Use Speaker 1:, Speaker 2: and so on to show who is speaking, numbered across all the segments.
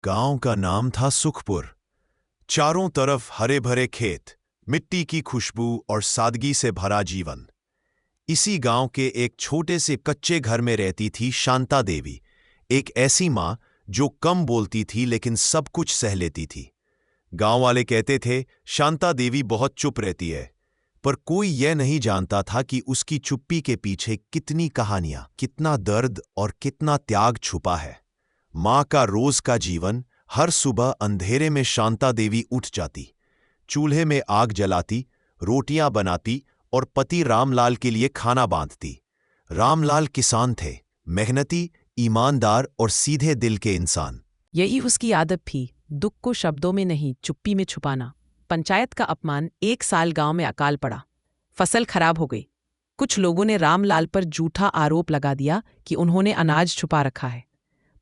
Speaker 1: गांव का नाम था सुखपुर। चारों तरफ हरे भरे खेत, मिट्टी की खुशबू और सादगी से भरा जीवन। इसी गांव के एक छोटे से कच्चे घर में रहती थी शांता देवी, एक ऐसी मां जो कम बोलती थी लेकिन सब कुछ सह लेती थी। गांव वाले कहते थे शांता देवी बहुत चुप रहती है, पर कोई यह नहीं जानता था कि उसकी चुप्पी के पीछे कितनी कहानियां, कितना दर्द और कितना त्याग छुपा है। मां का रोज का जीवन। हर सुबह अंधेरे में शांता देवी उठ जाती, चूल्हे में आग जलाती, रोटियां बनाती और पति रामलाल के लिए खाना बांधती। रामलाल किसान थे, मेहनती, ईमानदार और सीधे दिल के इंसान।
Speaker 2: यही उसकी आदत थी, दुख को शब्दों में नहीं चुप्पी में छुपाना। पंचायत का अपमान। एक साल गांव में अकाल पड़ा, फसल खराब हो गई। कुछ लोगों ने रामलाल पर झूठा आरोप लगा दिया कि उन्होंने अनाज छुपा रखा है।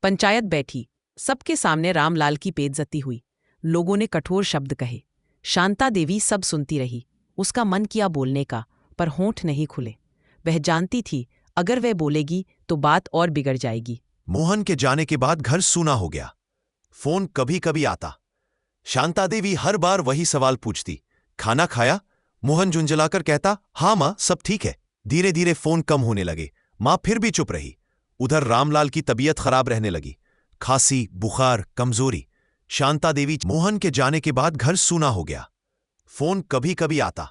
Speaker 2: पंचायत बैठी, सबके सामने रामलाल की बेइज्जती हुई। लोगों ने कठोर शब्द कहे। शांता देवी सब सुनती रही। उसका मन किया बोलने का, पर होंठ नहीं खुले। वह जानती थी अगर वह बोलेगी तो बात और बिगड़ जाएगी।
Speaker 1: मोहन के जाने के बाद घर सूना हो गया। फोन कभी कभी आता। शांता देवी हर बार वही सवाल पूछती, खाना खाया? मोहन झुंझलाकर कहता, हाँ मां, सब ठीक है। धीरे धीरे फोन कम होने लगे। मां फिर भी चुप रही। उधर रामलाल की तबीयत खराब रहने लगी, खांसी, बुखार, कमजोरी। शांता देवी। मोहन के जाने के बाद घर सूना हो गया। फोन कभी कभी आता।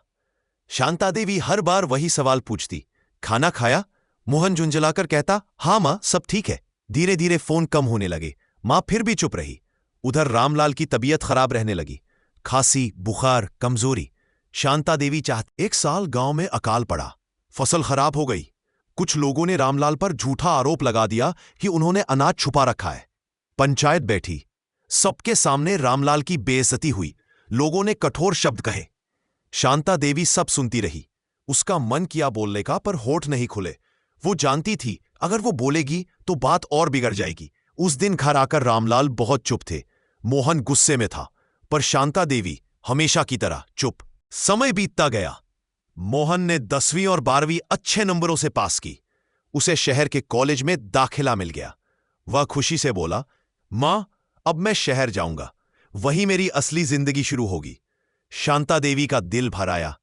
Speaker 1: शांता देवी हर बार वही सवाल पूछती, खाना खाया? मोहन झुंझलाकर कहता, हाँ मां, सब ठीक है। धीरे धीरे फोन कम होने लगे। मां फिर भी चुप रही। उधर रामलाल की तबीयत खराब रहने लगी, खांसी, बुखार, कमजोरी। शांता देवी चाहती। एक साल गांव में अकाल पड़ा, फसल खराब हो गई। कुछ लोगों ने रामलाल पर झूठा आरोप लगा दिया कि उन्होंने अनाज छुपा रखा है। पंचायत बैठी, सबके सामने रामलाल की बेइज्जती हुई। लोगों ने कठोर शब्द कहे। शांता देवी सब सुनती रही। उसका मन किया बोलने का, पर होठ नहीं खुले। वो जानती थी अगर वो बोलेगी तो बात और बिगड़ जाएगी। उस दिन घर आकर रामलाल बहुत चुप थे। मोहन गुस्से में था, पर शांता देवी हमेशा की तरह चुप। समय बीतता गया। मोहन ने 10वीं और 12वीं अच्छे नंबरों से पास की। उसे शहर के कॉलेज में दाखिला मिल गया। वह खुशी से बोला, मां, अब मैं शहर जाऊंगा, वहीं मेरी असली जिंदगी शुरू होगी। शांता देवी का दिल भर आया,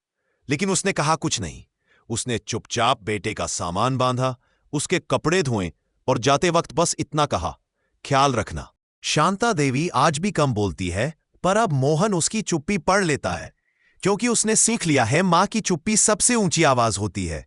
Speaker 1: लेकिन उसने कहा कुछ नहीं। उसने चुपचाप बेटे का सामान बांधा, उसके कपड़े धोए और जाते वक्त बस इतना कहा, ख्याल रखना। शांता देवी आज भी कम बोलती है, पर अब मोहन उसकी चुप्पी पढ़ लेता है, क्योंकि उसने सीख लिया है मां की चुप्पी सबसे ऊंची आवाज होती है।